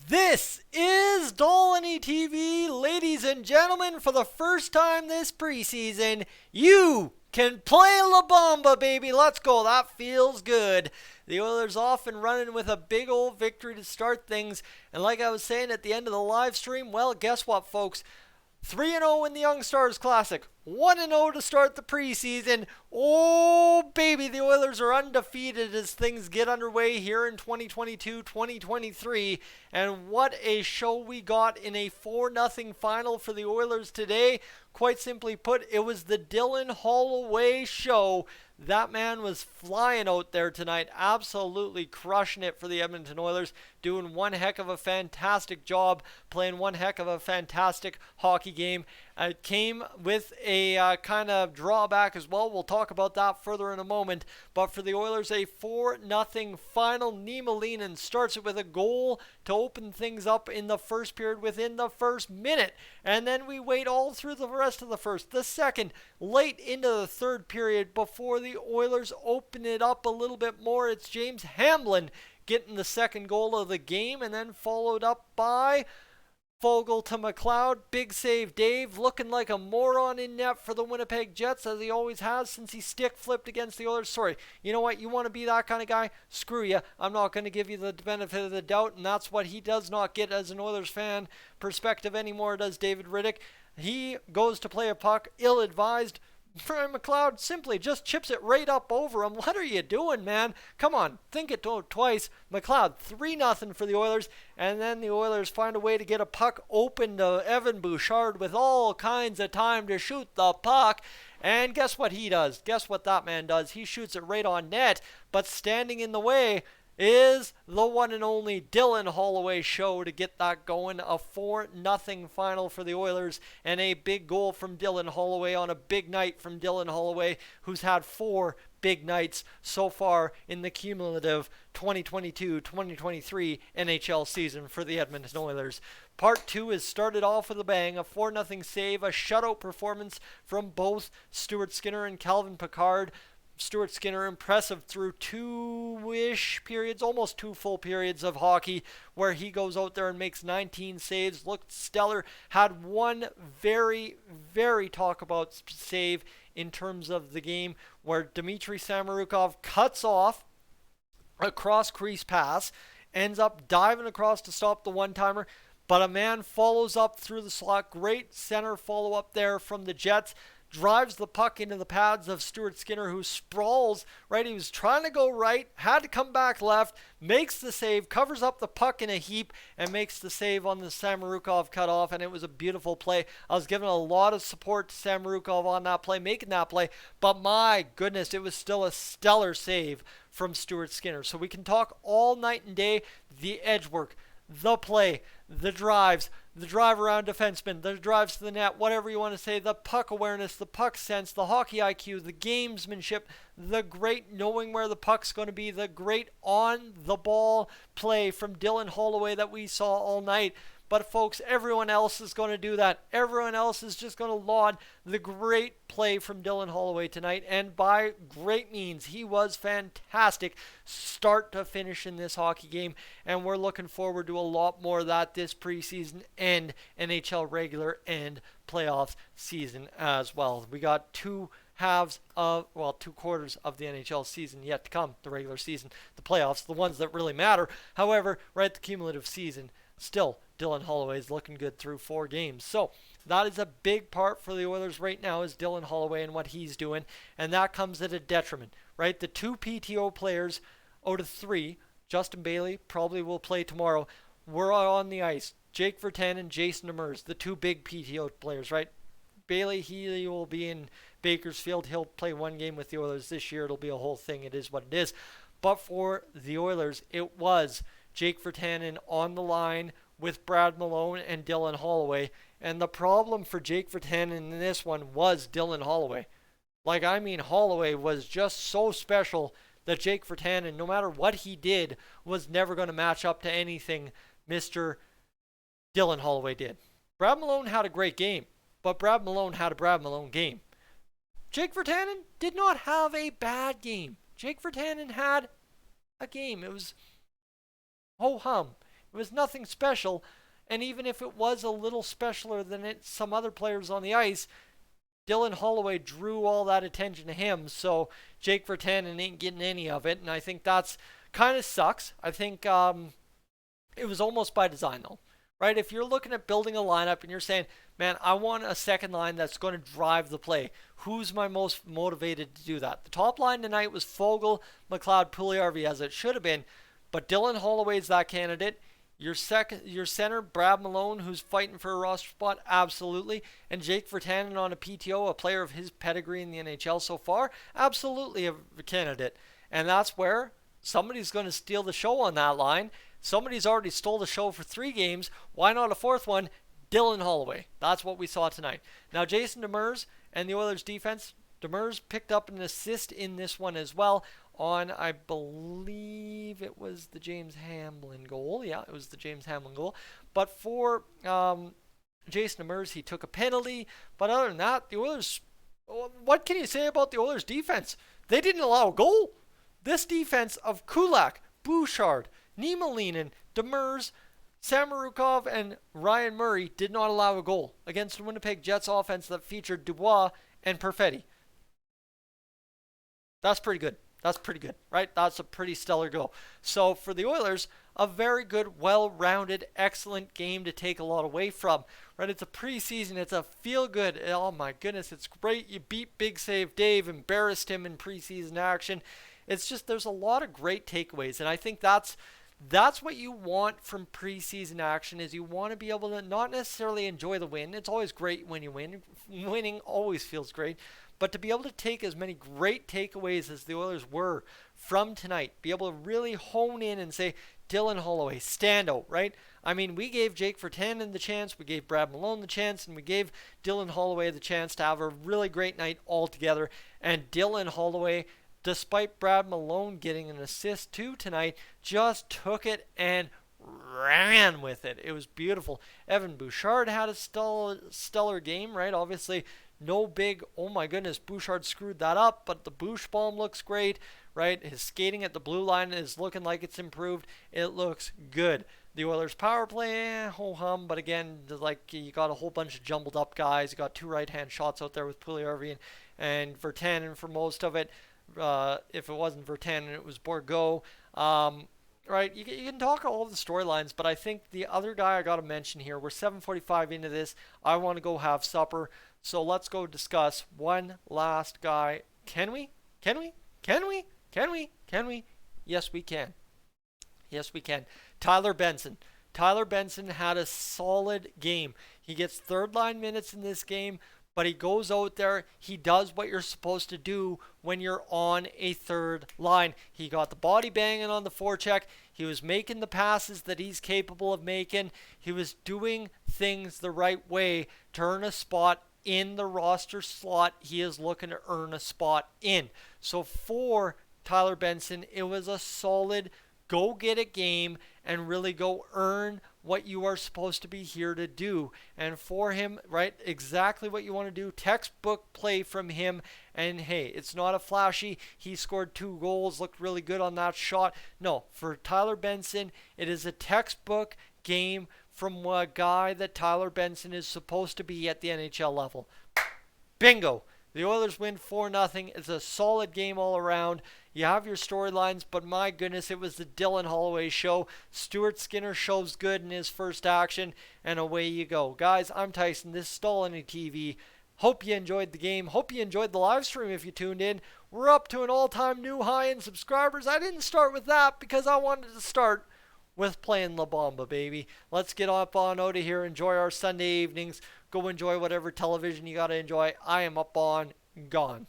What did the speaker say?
This is Dolynny TV, ladies and gentlemen. For the first time this preseason, you can play La Bamba, baby. Let's go. That feels good. The Oilers off and running with a big old victory to start things. And like I was saying at the end of the live stream, well, guess what, folks? 3-0 in the Young Stars Classic. 1-0 to start the preseason. Oh, baby, the Oilers are undefeated as things get underway here in 2022-2023. And what a show we got in a 4-0 final for the Oilers today. Quite simply put, it was the Dylan Holloway Show. That man was flying out there tonight, absolutely crushing it for the Edmonton Oilers, doing one heck of a fantastic job, playing one heck of a fantastic hockey game. It came with a kind of drawback as well. We'll talk about that further in a moment. But for the Oilers, a 4-0 final. Niemelainen starts it with a goal to open things up in the first period within the first minute. And then we wait all through the rest of the first, the second, late into the third period before the Oilers open it up a little bit more. It's James Hamblin getting the second goal of the game, and then followed up by Fogle to McLeod. Big save Dave, looking like a moron in net for the Winnipeg Jets, as he always has since he stick flipped against the Oilers. Sorry, you know what? You want to be that kind of guy? Screw you. I'm not going to give you the benefit of the doubt, and that's what he does not get as an Oilers fan perspective anymore, does David Riddick. He goes to play a puck, ill-advised. Brian McLeod simply just chips it right up over him. What are you doing, man? Come on, think it twice. McLeod, 3-0 for the Oilers, and then the Oilers find a way to get a puck open to Evan Bouchard with all kinds of time to shoot the puck. And guess what he does? Guess what that man does? He shoots it right on net, but standing in the way is the one and only Dylan Holloway Show to get that going. A 4-0 final for the Oilers, and a big goal from Dylan Holloway on a big night from Dylan Holloway, who's had 4 big nights so far in the cumulative 2022-2023 NHL season for the Edmonton Oilers. Part 2 is started off with a bang, a 4-0 save, a shutout performance from both Stuart Skinner and Calvin Pickard. Stuart Skinner impressive through 2-ish periods, almost 2 full periods of hockey, where he goes out there and makes 19 saves, looked stellar, had one very, very talk about save in terms of the game, where Dmitry Samorukov cuts off a cross crease pass, ends up diving across to stop the one-timer, but a man follows up through the slot. Great center follow-up there from the Jets. Drives the puck into the pads of Stuart Skinner, who sprawls, right? He was trying to go right, had to come back left, makes the save, covers up the puck in a heap, and makes the save on the Samorukov cutoff, and it was a beautiful play. I was giving a lot of support to Samorukov on that play, making that play, but my goodness, it was still a stellar save from Stuart Skinner. So we can talk all night and day, the edge work, the play, the drives, the drive around defensemen, the drives to the net, whatever you want to say, the puck awareness, the puck sense, the hockey IQ, the gamesmanship, the great knowing where the puck's going to be, the great on-the-ball play from Dylan Holloway that we saw all night. But folks, everyone else is going to do that. Everyone else is just going to laud the great play from Dylan Holloway tonight. And by great means, he was fantastic start to finish in this hockey game. And we're looking forward to a lot more of that this preseason and NHL regular and playoff season as well. We got 2 quarters of the NHL season yet to come. The regular season, the playoffs, the ones that really matter. However, right at the cumulative season, still, Dylan Holloway is looking good through 4 games. So that is a big part for the Oilers right now, is Dylan Holloway and what he's doing. And that comes at a detriment, right? The 2 PTO players out of 3, Justin Bailey probably will play tomorrow, were on the ice. Jake Vertan and Jason Demers, the 2 big PTO players, right? Bailey, he will be in Bakersfield. He'll play 1 game with the Oilers this year. It'll be a whole thing. It is what it is. But for the Oilers, it was Jake Vertanen on the line with Brad Malone and Dylan Holloway. And the problem for Jake Vertanen in this one was Dylan Holloway. Holloway was just so special that Jake Vertanen, no matter what he did, was never going to match up to anything Mr. Dylan Holloway did. Brad Malone had a great game, but Brad Malone had a Brad Malone game. Jake Vertanen did not have a bad game. Jake Vertanen had a game. It was ho-hum. It was nothing special. And even if it was a little specialer than some other players on the ice, Dylan Holloway drew all that attention to him. So Jake Virtanen ain't getting any of it. And I think that's kind of sucks. I think it was almost by design, though. Right? If you're looking at building a lineup and you're saying, man, I want a second line that's going to drive the play, who's my most motivated to do that? The top line tonight was Foegele, McLeod, Puljujarvi, as it should have been. But Dylan Holloway is that candidate. Your center, Brad Malone, who's fighting for a roster spot, absolutely. And Jake Virtanen on a PTO, a player of his pedigree in the NHL so far, absolutely a candidate. And that's where somebody's going to steal the show on that line. Somebody's already stole the show for 3 games. Why not a fourth one? Dylan Holloway. That's what we saw tonight. Now, Jason Demers and the Oilers defense, Demers picked up an assist in this one as well on, I believe it was the James Hamblin goal. Yeah, it was the James Hamblin goal. But for Jason Demers, he took a penalty. But other than that, the Oilers, what can you say about the Oilers defense? They didn't allow a goal. This defense of Kulak, Bouchard, Niemelainen, Demers, Samorukov, and Ryan Murray did not allow a goal against the Winnipeg Jets offense that featured Dubois and Perfetti. That's pretty good. That's pretty good, right? That's a pretty stellar goal. So for the Oilers, a very good, well-rounded, excellent game to take a lot away from, right? It's a preseason. It's a feel-good. Oh, my goodness, it's great. You beat Big Save Dave, embarrassed him in preseason action. It's just there's a lot of great takeaways, and I think that's what you want from preseason action is you want to be able to not necessarily enjoy the win. It's always great when you win. Winning always feels great. But to be able to take as many great takeaways as the Oilers were from tonight, be able to really hone in and say, Dylan Holloway, standout, right? I mean, we gave Jake Virtanen the chance, we gave Brad Malone the chance, and we gave Dylan Holloway the chance to have a really great night all together. And Dylan Holloway, despite Brad Malone getting an assist too tonight, just took it and ran with it. It was beautiful. Evan Bouchard had a stellar game, right? Obviously, no big, oh my goodness, Bouchard screwed that up, but the Bouch bomb looks great, right? His skating at the blue line is looking like it's improved. It looks good. The Oilers power play, ho-hum, but again, like you got a whole bunch of jumbled up guys. You got 2 right-hand shots out there with Puljujarvi and Virtanen for most of it. If it wasn't Virtanen, it was Bourgault. Right, you can talk all of the storylines, but I think the other guy I got to mention here, we're 7:45 into this. I want to go have supper, so let's go discuss one last guy. Can we? Can we? Can we? Can we? Can we? Yes, we can. Yes, we can. Tyler Benson. Tyler Benson had a solid game. He gets third-line minutes in this game, but he goes out there, he does what you're supposed to do when you're on a third line. He got the body banging on the forecheck. He was making the passes that he's capable of making. He was doing things the right way to earn a spot in the roster slot he is looking to earn a spot in. So for Tyler Benson, it was a solid go get a game and really go earn what you are supposed to be here to do. And for him, right, exactly what you want to do. Textbook play from him. And hey, it's not a flashy. He scored 2 goals, looked really good on that shot. No, for Tyler Benson, it is a textbook game from a guy that Tyler Benson is supposed to be at the NHL level. Bingo. The Oilers win 4-0. It's a solid game all around. You have your storylines, but my goodness, it was the Dylan Holloway Show. Stuart Skinner shows good in his first action, and away you go. Guys, I'm Tyson. This is Dolynny TV. Hope you enjoyed the game. Hope you enjoyed the live stream if you tuned in. We're up to an all-time new high in subscribers. I didn't start with that because I wanted to start with playing La Bamba, baby. Let's get up on out of here. Enjoy our Sunday evenings. Go enjoy whatever television you got to enjoy. I am up on, gone.